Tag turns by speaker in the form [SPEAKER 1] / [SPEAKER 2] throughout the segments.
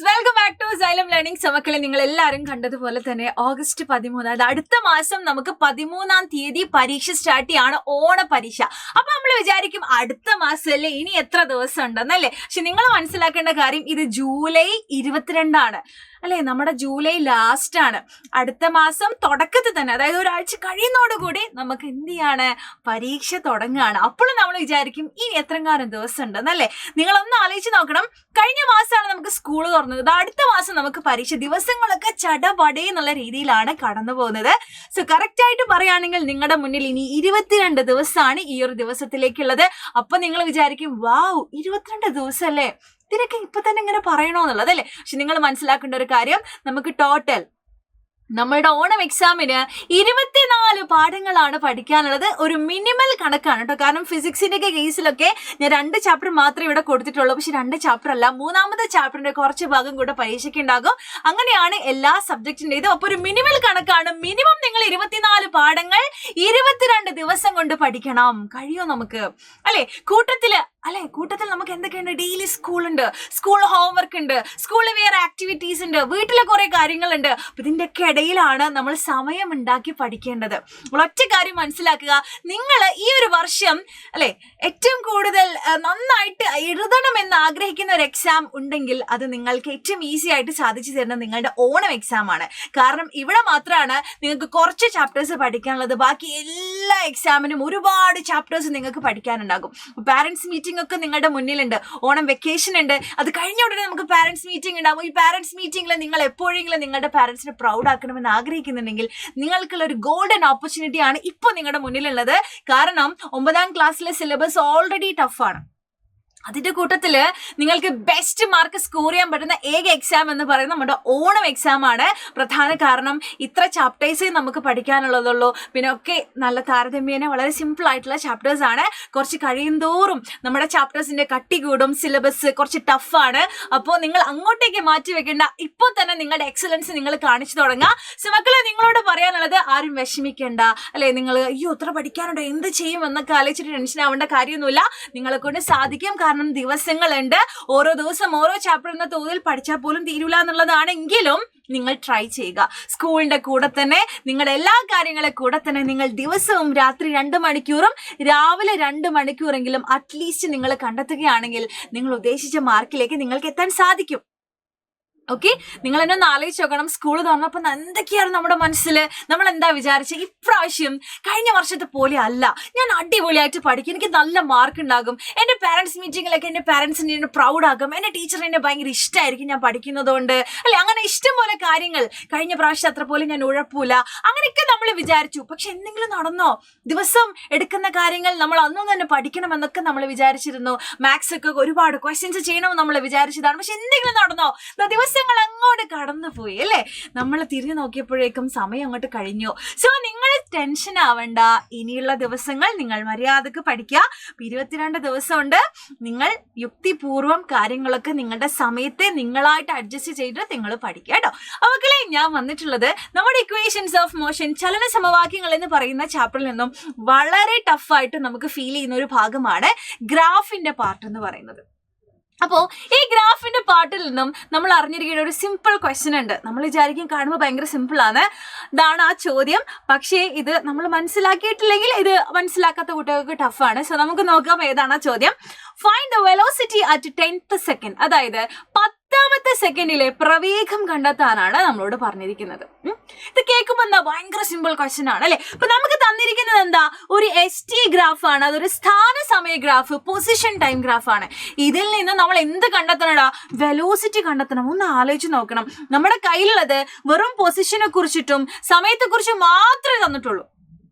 [SPEAKER 1] Welcome back to Xylem learning. മക്കളെ, നിങ്ങൾ എല്ലാവരും കണ്ടതുപോലെ തന്നെ ഓഗസ്റ്റ് 13, അതായത് അടുത്ത മാസം നമുക്ക് 13-ാം തീയതി പരീക്ഷ സ്റ്റാർട്ട് ചെയ്യാണ്, ഓണ പരീക്ഷ. അപ്പൊ നമ്മൾ വിചാരിക്കും അടുത്ത മാസമല്ലേ, ഇനി എത്ര ദിവസം ഉണ്ടെന്നല്ലേ. പക്ഷെ നിങ്ങൾ മനസ്സിലാക്കേണ്ട കാര്യം, ഇത് ജൂലൈ 22 അല്ലെ, നമ്മുടെ ജൂലൈ ലാസ്റ്റ് ആണ്. അടുത്ത മാസം തുടക്കത്തിൽ തന്നെ, അതായത് ഒരാഴ്ച കഴിയുന്നതോടുകൂടി നമുക്ക് എന്ത് ചെയ്യാണ്, പരീക്ഷ തുടങ്ങുകയാണ്. അപ്പോഴും നമ്മൾ വിചാരിക്കും ഇനി എത്രങ്ങാനും ദിവസം ഉണ്ടെന്നല്ലേ. നിങ്ങളൊന്ന് ആലോചിച്ച് നോക്കണം, കഴിഞ്ഞ മാസമാണ് നമുക്ക് സ്കൂൾ തുറന്നത്, അടുത്ത മാസം നമുക്ക് പരീക്ഷ. ദിവസങ്ങളൊക്കെ ചടപടേ എന്നുള്ള രീതിയിലാണ് കടന്നു പോകുന്നത്. സോ കറക്റ്റ് ആയിട്ട് പറയുകയാണെങ്കിൽ നിങ്ങളുടെ മുന്നിൽ ഇനി 22 ദിവസമാണ് ഈ ഒരു ദിവസത്തിലേക്കുള്ളത്. അപ്പൊ നിങ്ങൾ വിചാരിക്കും, വാവ്, 22 ദിവസം അല്ലേ, ഇതിനൊക്കെ ഇപ്പൊ തന്നെ ഇങ്ങനെ പറയണോന്നുള്ളത് അല്ലേ. പക്ഷെ നിങ്ങൾ മനസ്സിലാക്കേണ്ട ഒരു കാര്യം, നമുക്ക് ടോട്ടൽ നമ്മളുടെ ഓണം എക്സാമിന് 24 പാഠങ്ങളാണ് പഠിക്കാനുള്ളത്. ഒരു മിനിമൽ കണക്കാണ് കേട്ടോ. കാരണം ഫിസിക്സിന്റെ ഒക്കെ കേസിലൊക്കെ ഞാൻ 2 ചാപ്റ്റർ മാത്രമേ ഇവിടെ കൊടുത്തിട്ടുള്ളൂ. പക്ഷെ 2 ചാപ്റ്റർ അല്ല, 3-ാമത്തെ ചാപ്റ്ററിന്റെ കുറച്ച് ഭാഗം കൂടെ പരീക്ഷയ്ക്ക് ഉണ്ടാകും. അങ്ങനെയാണ് എല്ലാ സബ്ജക്റ്റിന്റേതും. അപ്പൊ ഒരു മിനിമൽ കണക്കാണ്. മിനിമം നിങ്ങൾ 24 പാഠങ്ങൾ 22 ദിവസം കൊണ്ട് പഠിക്കണം. കഴിയോ നമുക്ക് അല്ലെ? കൂട്ടത്തിൽ നമുക്ക് എന്തൊക്കെയുണ്ട്, ഡെയിലി സ്കൂളുണ്ട്, സ്കൂൾ ഹോംവർക്ക് ഉണ്ട്, സ്കൂളിൽ വേറെ ആക്ടിവിറ്റീസ് ഉണ്ട്, വീട്ടിലെ കുറെ കാര്യങ്ങളുണ്ട്. അപ്പൊ ഇതിന്റെ ഒക്കെ ഇടയിലാണ് നമ്മൾ സമയം ഉണ്ടാക്കി പഠിക്കേണ്ടത്. ഒറ്റ കാര്യം മനസ്സിലാക്കുക, നിങ്ങൾ ഈ ഒരു വർഷം അല്ലെ ഏറ്റവും കൂടുതൽ നന്നായിട്ട് എഴുതണമെന്ന് ആഗ്രഹിക്കുന്ന ഒരു എക്സാം ഉണ്ടെങ്കിൽ അത് നിങ്ങൾക്ക് ഏറ്റവും ഈസി ആയിട്ട് സാധിച്ചു തരുന്നത് നിങ്ങളുടെ ഓണം എക്സാം ആണ്. കാരണം ഇവിടെ മാത്രമാണ് നിങ്ങൾക്ക് കുറച്ച് ചാപ്റ്റേഴ്സ് പഠിക്കാനുള്ളത്. ബാക്കി എല്ലാ എക്സാമിനും ഒരുപാട് ചാപ്റ്റേഴ്സ് നിങ്ങൾക്ക് പഠിക്കാനുണ്ടാകും. പാരന്റ്സ് മീറ്റിംഗ് ഒക്കെ നിങ്ങളുടെ മുന്നിലുണ്ട്, ഓണം വെക്കേഷൻ ഉണ്ട്, അത് കഴിഞ്ഞ ഉടനെ നമുക്ക് പാരന്റ്സ് മീറ്റിംഗ് ഉണ്ടാകും. ഈ പാരന്റ്സ് മീറ്റിംഗിൽ നിങ്ങൾ എപ്പോഴെങ്കിലും നിങ്ങളുടെ പാരന്റ്സിനെ പ്രൗഡ് ആക്കണമെന്ന് ആഗ്രഹിക്കുന്നുണ്ടെങ്കിൽ നിങ്ങൾക്കുള്ള ഒരു ഗോൾഡൻ ഓപ്പർച്യൂണിറ്റി ആണ് ഇപ്പോൾ നിങ്ങളുടെ മുന്നിലുള്ളത്. കാരണം 9-ാം ക്ലാസ്സിലെ സിലബസ് ഓൾറെഡി ടഫാണ്. അതിന്റെ കൂട്ടത്തില് നിങ്ങൾക്ക് ബെസ്റ്റ് മാർക്ക് സ്കോർ ചെയ്യാൻ പറ്റുന്ന ഏക എക്സാം എന്ന് പറയുന്നത് നമ്മുടെ ഓണം എക്സാം ആണ്. പ്രധാന കാരണം ഇത്ര ചാപ്റ്റേഴ്സേ നമുക്ക് പഠിക്കാനുള്ളതുള്ളൂ. പിന്നെ ഒക്കെ നല്ല താരതമ്യേന വളരെ സിമ്പിൾ ആയിട്ടുള്ള ചാപ്റ്റേഴ്സ് ആണ്. കുറച്ച് കഴിയുന്തോറും നമ്മുടെ ചാപ്റ്റേഴ്സിന്റെ കട്ടി കൂടും, സിലബസ് കുറച്ച് ടഫാണ്. അപ്പോൾ നിങ്ങൾ അങ്ങോട്ടേക്ക് മാറ്റി വെക്കേണ്ട, ഇപ്പോൾ തന്നെ നിങ്ങളുടെ എക്സലൻസ് നിങ്ങൾ കാണിച്ചു തുടങ്ങുക. സോ മക്കളെ, നിങ്ങളോട് പറയാനുള്ളത്, ആരും വിഷമിക്കേണ്ട അല്ലെ. നിങ്ങൾ അയ്യോ ഇത്ര പഠിക്കാനുണ്ടോ, എന്ത് ചെയ്യും എന്നൊക്കെ ആലോചിച്ചിട്ട് ടെൻഷൻ ആവേണ്ട കാര്യമൊന്നുമില്ല. നിങ്ങളെ കൊണ്ട് സാധിക്കും. കാരണം ദിവസങ്ങളുണ്ട്. ഓരോ ദിവസം ഓരോ ചാപ്റ്റർ എന്ന തോതിൽ പഠിച്ചാൽ പോലും തീരൂല എന്നുള്ളതാണെങ്കിലും നിങ്ങൾ ട്രൈ ചെയ്യുക. സ്കൂളിന്റെ കൂടെ തന്നെ, നിങ്ങളുടെ എല്ലാ കാര്യങ്ങളെ കൂടെ തന്നെ നിങ്ങൾ ദിവസവും രാത്രി 2 മണിക്കൂറും രാവിലെ 2 മണിക്കൂറെങ്കിലും അറ്റ്ലീസ്റ്റ് നിങ്ങൾ കണ്ടെത്തുകയാണെങ്കിൽ നിങ്ങൾ ഉദ്ദേശിച്ച മാർക്കിലേക്ക് നിങ്ങൾക്ക് എത്താൻ സാധിക്കും. ഓക്കെ, നിങ്ങൾ എന്നെ ഒന്ന് ആലോചിച്ച് നോക്കണം. സ്കൂൾ തുറന്നപ്പോൾ എന്തൊക്കെയാണ് നമ്മുടെ മനസ്സിൽ, നമ്മൾ എന്താ വിചാരിച്ചത്, ഇപ്രാവശ്യം കഴിഞ്ഞ വർഷത്തെ പോലെ അല്ല, ഞാൻ അടിപൊളിയായിട്ട് പഠിക്കും, എനിക്ക് നല്ല മാർക്ക് ഉണ്ടാകും, എന്റെ പാരന്റ്സ് മീറ്റിങ്ങിലൊക്കെ എന്റെ പാരന്റ്സിനെ എന്നെ പ്രൗഡ് ആക്കും, എന്റെ ടീച്ചറിനെ എന്നെ ഭയങ്കര ഇഷ്ടമായിരിക്കും ഞാൻ പഠിക്കുന്നതുകൊണ്ട് അല്ലെ. അങ്ങനെ ഇഷ്ടം പോലെ കാര്യങ്ങൾ, കഴിഞ്ഞ പ്രാവശ്യം അത്ര പോലെ ഞാൻ ഉഴപ്പൂല, അങ്ങനെയൊക്കെ നമ്മൾ വിചാരിച്ചു. പക്ഷെ എന്തെങ്കിലും നടന്നോ? ദിവസം എടുക്കുന്ന കാര്യങ്ങൾ നമ്മൾ അന്നും തന്നെ പഠിക്കണമെന്നൊക്കെ നമ്മൾ വിചാരിച്ചിരുന്നു. മാത്സ് ഒക്കെ ഒരുപാട് ക്വസ്റ്റ്യൻസ് ചെയ്യണമെന്ന് നമ്മൾ വിചാരിച്ചതാണ്. പക്ഷെ എന്തെങ്കിലും നടന്നോ? ദിവസങ്ങൾ അങ്ങോട്ട് കടന്നുപോയി അല്ലേ. നമ്മൾ തിരിഞ്ഞു നോക്കിയപ്പോഴേക്കും സമയം അങ്ങോട്ട് കഴിഞ്ഞു. സോ നിങ്ങൾ ടെൻഷൻ ആവണ്ട. ഇനിയുള്ള ദിവസങ്ങൾ നിങ്ങൾ മര്യാദക്ക് പഠിക്കുക. 22 ദിവസമുണ്ട്. നിങ്ങൾ യുക്തിപൂർവം കാര്യങ്ങളൊക്കെ നിങ്ങളുടെ സമയത്തെ നിങ്ങളായിട്ട് അഡ്ജസ്റ്റ് ചെയ്തിട്ട് നിങ്ങൾ പഠിക്കുക കേട്ടോ. അവക്കളെ, ഞാൻ വന്നിട്ടുള്ളത് നമ്മുടെ ഇക്വേഷൻസ് ഓഫ് മോഷൻ, ചലന സമവാക്യങ്ങൾ എന്ന് പറയുന്ന ചാപ്റ്ററിൽ നിന്നും വളരെ ടഫായിട്ട് നമുക്ക് ഫീൽ ചെയ്യുന്ന ഒരു ഭാഗമാണ് ഗ്രാഫിന്റെ പാർട്ട് എന്ന് പറയുന്നത്. അപ്പോൾ ഈ ഗ്രാഫിന്റെ പാർട്ടിൽ നിന്നും നമ്മൾ അറിഞ്ഞിരിക്കേണ്ട ഒരു സിമ്പിൾ ക്വസ്റ്റ്യൻ ഉണ്ട്. നമ്മൾ വിചാരിക്കും കാണുമ്പോൾ ഭയങ്കര സിമ്പിൾ ആണ്, ഇതാണ് ആ ചോദ്യം. പക്ഷേ ഇത് നമ്മൾ മനസ്സിലാക്കിയിട്ടില്ലെങ്കിൽ ഇത് മനസ്സിലാക്കാത്ത കുട്ടികൾക്ക് ടഫാണ്. സോ നമുക്ക് നോക്കാം ഏതാണ് ആ ചോദ്യം. Find the velocity at 10th second, അതായത് 10ാമത്തെ സെക്കൻഡിലെ പ്രവേഗം കണ്ടെത്താനാണ് നമ്മളോട് പറഞ്ഞിരിക്കുന്നത്. ഇത് കേൾക്കുമ്പോൾ എന്താ, ഭയങ്കര സിമ്പിൾ ക്വസ്റ്റ്യൻ ആണ് അല്ലെ. അപ്പൊ നമുക്ക് തന്നിരിക്കുന്നത് എന്താ, ഒരു ST ഗ്രാഫ് ആണ്. അതൊരു സ്ഥാന സമയ ഗ്രാഫ്, പൊസിഷൻ ടൈം ഗ്രാഫ് ആണ്. ഇതിൽ നിന്ന് നമ്മൾ എന്ത് കണ്ടെത്തണടാ, വെലോസിറ്റി കണ്ടെത്തണം. ഒന്ന് ആലോചിച്ച് നോക്കണം. നമ്മുടെ കയ്യിലുള്ളത് വെറും പൊസിഷനെ കുറിച്ചിട്ടും സമയത്തെ കുറിച്ചും മാത്രമേ തന്നിട്ടുള്ളൂ.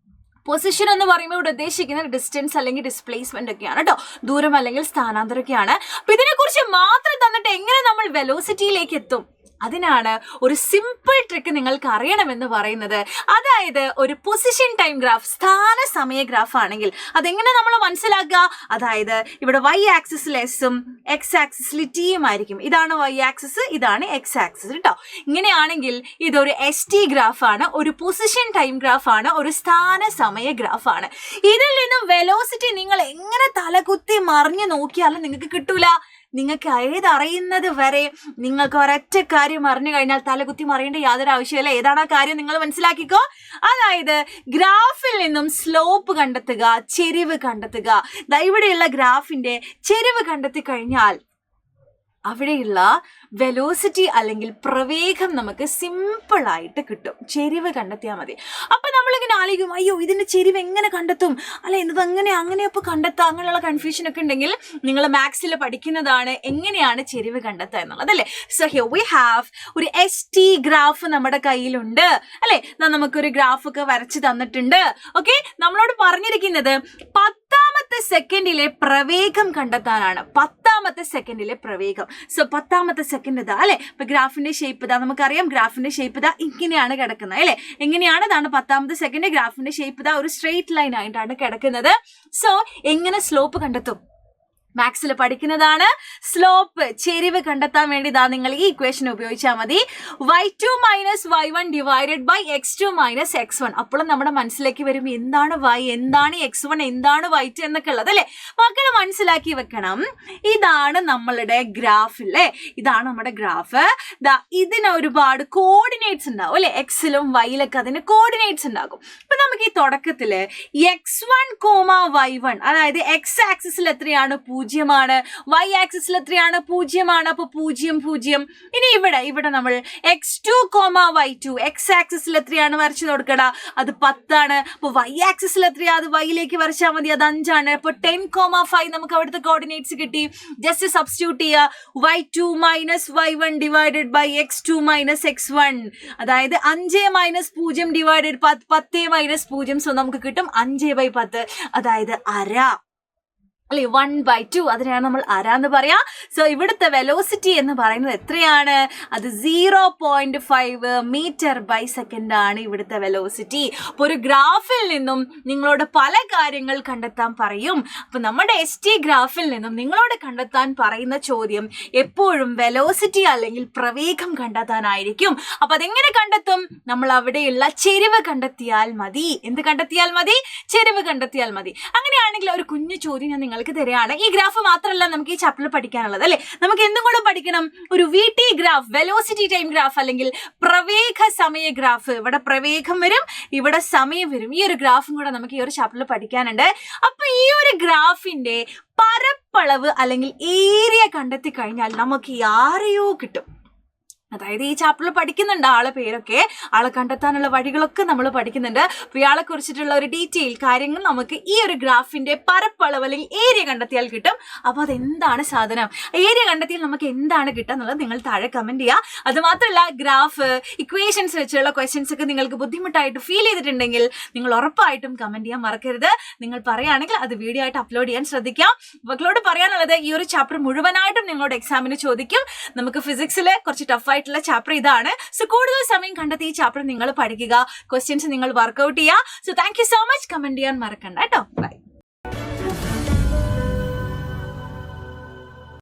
[SPEAKER 1] പൊസിഷൻ എന്ന് പറയുമ്പോൾ ഇവിടെ ഉദ്ദേശിക്കുന്നത് ഡിസ്റ്റൻസ് അല്ലെങ്കിൽ ഡിസ്പ്ലേസ്മെന്റ് ഒക്കെയാണ് കേട്ടോ, ദൂരം അല്ലെങ്കിൽ സ്ഥാനാന്തരമൊക്കെയാണ്. അപ്പൊ ഇതിനെക്കുറിച്ച് മാത്രം തന്നിട്ട് എങ്ങനെ നമ്മൾ വെലോസിറ്റിയിലേക്ക് എത്തും? അതിനാണ് ഒരു സിമ്പിൾ ട്രിക്ക് നിങ്ങൾക്ക് അറിയണമെന്ന് പറയുന്നത്. അതായത് ഒരു പൊസിഷൻ ടൈം ഗ്രാഫ്, സ്ഥാന സമയ ഗ്രാഫ് ആണെങ്കിൽ അതെങ്ങനെ നമ്മൾ മനസ്സിലാക്കുക? അതായത് ഇവിടെ y ആക്സിസിൽ എസും x ആക്സിസിൽ ടിയും ആയിരിക്കും. ഇതാണ് y ആക്സിസ്, ഇതാണ് x ആക്സിസ് കേട്ടോ. ഇങ്ങനെയാണെങ്കിൽ ഇതൊരു ST ഗ്രാഫ് ആണ്, ഒരു പൊസിഷൻ ടൈം ഗ്രാഫ് ആണ്, ഒരു സ്ഥാന സമയ ഗ്രാഫ് ആണ്. ഇതിൽ നിന്നും വെലോസിറ്റി നിങ്ങൾ എങ്ങനെ തലകുത്തി മറിഞ്ഞു നോക്കിയാലും നിങ്ങൾക്ക് കിട്ടൂല. നിങ്ങൾക്ക് ഏതറിയുന്നത് വരെ നിങ്ങൾക്ക് ഒരൊറ്റ കാര്യം അറിഞ്ഞു കഴിഞ്ഞാൽ തലകുത്തി മറിയേണ്ട യാതൊരു ആവശ്യമില്ല. ഏതാണ് ആ കാര്യം നിങ്ങൾ മനസ്സിലാക്കിക്കോ. അതായത് ഗ്രാഫിൽ നിന്നും സ്ലോപ്പ് കണ്ടെത്തുക, ചെരിവ് കണ്ടെത്തുക. ഇവിടെയുള്ള ഗ്രാഫിന്റെ ചെരിവ് കണ്ടെത്തി കഴിഞ്ഞാൽ അവിടെയുള്ള വെലോസിറ്റി അല്ലെങ്കിൽ പ്രവേഗം നമുക്ക് സിമ്പിൾ ആയിട്ട് കിട്ടും. ചെരിവ് കണ്ടെത്തിയാൽ മതി. അപ്പൊ നമ്മളിങ്ങനെ ആലോചിക്കും, അയ്യോ ഇതിന്റെ ചെരിവ് എങ്ങനെ കണ്ടെത്തും, അല്ലെ എന്നത് അങ്ങനെയപ്പോ കണ്ടെത്താം, അങ്ങനെയുള്ള കൺഫ്യൂഷൻ ഒക്കെ ഉണ്ടെങ്കിൽ നിങ്ങൾ മാത്സിൽ പഠിക്കുന്നതാണ് എങ്ങനെയാണ് ചെരിവ് കണ്ടെത്തുക എന്നുള്ളത് അല്ലേ. സോ ഹിയർ വി ഹാവ് ഒരു ST ഗ്രാഫ് നമ്മുടെ കയ്യിലുണ്ട് അല്ലെ. നമുക്കൊരു ഗ്രാഫ് ഒക്കെ വരച്ച് തന്നിട്ടുണ്ട്. ഓക്കെ, നമ്മളോട് പറഞ്ഞിരിക്കുന്നത് 10ാമത്തെ സെക്കൻഡിലെ പ്രവേഗം കണ്ടെത്താനാണ്. 10ാമത്തെ സെക്കൻഡിലെ പ്രവേഗം. സോ 10ാമത്തെ സെക്കൻഡ് ഇതാ അല്ലെ. ഇപ്പൊ ഗ്രാഫിന്റെ ഷേപ്പ് ഇതാ, നമുക്കറിയാം ഗ്രാഫിന്റെ ഷേപ്പ് ഇതാ ഇങ്ങനെയാണ് കിടക്കുന്നത് അല്ലെ. എങ്ങനെയാണ്? ഇതാണ് 10ാമത്തെ സെക്കൻഡ്. ഗ്രാഫിന്റെ ഷേപ്പ് ഇതാ ഒരു സ്ട്രെയിറ്റ് ലൈൻ ആയിട്ടാണ് കിടക്കുന്നത്. സോ എങ്ങനെ സ്ലോപ്പ് കണ്ടെത്തും? മാത്സിൽ പഠിക്കുന്നതാണ്. സ്ലോപ്പ്, ചെരിവ് കണ്ടെത്താൻ വേണ്ടി ഇതാ നിങ്ങൾ ഈ ഇക്വേഷൻ ഉപയോഗിച്ചാൽ മതി. y2 minus y1 divided by x2 minus x1. അപ്പോഴും നമ്മുടെ മനസ്സിലേക്ക് വരും എന്താണ് y, എന്താണ് x1, എന്താണ് y2 എന്നൊക്കെ ഉള്ളത് അല്ലെ. മക്കളെ മനസ്സിലാക്കി വെക്കണം. ഇതാണ് നമ്മളുടെ ഗ്രാഫ് അല്ലേ. ഇതാണ് നമ്മുടെ ഗ്രാഫ്. ഇതിന് ഒരുപാട് കോർഡിനേറ്റ്സ് ഉണ്ടാവും അല്ലെ. എക്സിലും വൈയിലൊക്കെ അതിന് കോർഡിനേറ്റ്സ് ഉണ്ടാകും. ഇപ്പൊ നമുക്ക് ഈ തുടക്കത്തില് x1, y1 അതായത് x ആക്സിസിൽ എത്രയാണ്? 0ആണ്. y ആക്സിസിൽ എത്രയാണ്? 0ആണ്. അപ്പൊ 0 0. ഇനി ഇവിടെ നമ്മൾ x2, y2 x ആക്സിസിൽ എത്രയാണ്? വരച്ചു കൊടുക്കട, അത് 10 ആണ്. അപ്പൊ y ആക്സിസിൽ എത്രയാ? അത് y-ലേക്ക് വരച്ചാൽ മതി, അത് 5 ആണ്. അപ്പൊ 10, 5 നമുക്ക് അവിടുത്തെ കോർഡിനേറ്റ്സ് കിട്ടി. ജസ്റ്റ് സബ്സ്റ്റിറ്റ്യൂട്ട് ചെയ്യുക. y2 minus y1 divided by x2 minus x1. അതായത് 5 മൈനസ് 0 ഡിവൈഡഡ് 10 മൈനസ് 0. സോ നമുക്ക് കിട്ടും 5/10, അതായത് അര അല്ലെ. 1/2 അതിനെയാണ് നമ്മൾ അര എന്ന് പറയാ. സോ ഇവിടുത്തെ വെലോസിറ്റി എന്ന് പറയുന്നത് എത്രയാണ്? അത് 0.5 മീറ്റർ ബൈ സെക്കൻഡ് ആണ് ഇവിടുത്തെ വെലോസിറ്റി. അപ്പൊ ഒരു ഗ്രാഫിൽ നിന്നും നിങ്ങളോട് പല കാര്യങ്ങൾ കണ്ടെത്താൻ പറയും. അപ്പൊ നമ്മുടെ ST ഗ്രാഫിൽ നിന്നും നിങ്ങളോട് കണ്ടെത്താൻ പറയുന്ന ചോദ്യം എപ്പോഴും വെലോസിറ്റി അല്ലെങ്കിൽ പ്രവേഗം കണ്ടെത്താനായിരിക്കും. അപ്പൊ അതെങ്ങനെ കണ്ടെത്തും? നമ്മൾ അവിടെയുള്ള ചെരിവ് കണ്ടെത്തിയാൽ മതി. എന്ത് കണ്ടെത്തിയാൽ മതി? ചെരിവ് കണ്ടെത്തിയാൽ മതി. അങ്ങനെയാണെങ്കിൽ ഒരു കുഞ്ഞു ചോദ്യം ഞാൻ നിങ്ങൾക്ക് തരികയാണ്. ഈ ഗ്രാഫ് മാത്രമല്ല നമുക്ക് ഈ ചാപ്റ്ററിൽ പഠിക്കാനുള്ളത് അല്ലെ. നമുക്ക് എന്തും കൂടെ പഠിക്കണം. ഒരു VT graph, velocity time graph അല്ലെങ്കിൽ പ്രവേഗ സമയ ഗ്രാഫ്. ഇവിടെ പ്രവേഗം വരും, ഇവിടെ സമയം വരും. ഈ ഒരു ഗ്രാഫും കൂടെ നമുക്ക് ഈ ഒരു ചാപ്റ്ററിൽ പഠിക്കാനുണ്ട്. അപ്പൊ ഈ ഒരു ഗ്രാഫിന്റെ പരപ്പളവ് അല്ലെങ്കിൽ ഏരിയ കണ്ടെത്തി കഴിഞ്ഞാൽ നമുക്ക് ആരെയോ കിട്ടും. അതായത് ഈ ചാപ്റ്ററിൽ പഠിക്കുന്നുണ്ട് ആളെ പേരൊക്കെ, ആളെ കണ്ടെത്താനുള്ള വഴികളൊക്കെ നമ്മൾ പഠിക്കുന്നുണ്ട്. അപ്പൊ ഇയാളെ കുറിച്ചിട്ടുള്ള ഒരു ഡീറ്റെയിൽ കാര്യങ്ങൾ നമുക്ക് ഈ ഒരു ഗ്രാഫിന്റെ പരപ്പളവ് അല്ലെങ്കിൽ ഏരിയ കണ്ടെത്തിയാൽ കിട്ടും. അപ്പൊ അതെന്താണ് സാധനം, ഏരിയ കണ്ടെത്തിയാൽ നമുക്ക് എന്താണ് കിട്ടുക എന്നുള്ളത് നിങ്ങൾ താഴെ കമന്റ് ചെയ്യുക. അത് മാത്രമല്ല ഗ്രാഫ്, ഇക്വേഷൻസ് വെച്ചുള്ള ക്വസ്റ്റ്യൻസ് ഒക്കെ നിങ്ങൾക്ക് ബുദ്ധിമുട്ടായിട്ട് ഫീൽ ചെയ്തിട്ടുണ്ടെങ്കിൽ നിങ്ങൾ ഉറപ്പായിട്ടും കമന്റ് ചെയ്യാൻ മറക്കരുത്. നിങ്ങൾ പറയുകയാണെങ്കിൽ അത് വീഡിയോ ആയിട്ട് അപ്ലോഡ് ചെയ്യാൻ ശ്രദ്ധിക്കാം. മക്കളോട് പറയാനുള്ളത് ഈ ഒരു ചാപ്റ്റർ മുഴുവനായിട്ടും നിങ്ങളോട് എക്സാമിന് ചോദിക്കും. നമുക്ക് ഫിസിക്സിൽ കുറച്ച് ടഫായിട്ട് ചാപ്റ്റർ ഇതാണ്. സോ കൂടുതൽ സമയം കണ്ടെത്തി ഈ ചാപ്റ്റർ നിങ്ങൾ പഠിക്കുക, ക്വസ്റ്റ്യൻസ് നിങ്ങൾ വർക്ക്ഔട്ട് ചെയ്യുക. So thank you so much. Comment ചെയ്യാൻ മറക്കണ്ട കേട്ടോ. ബൈ.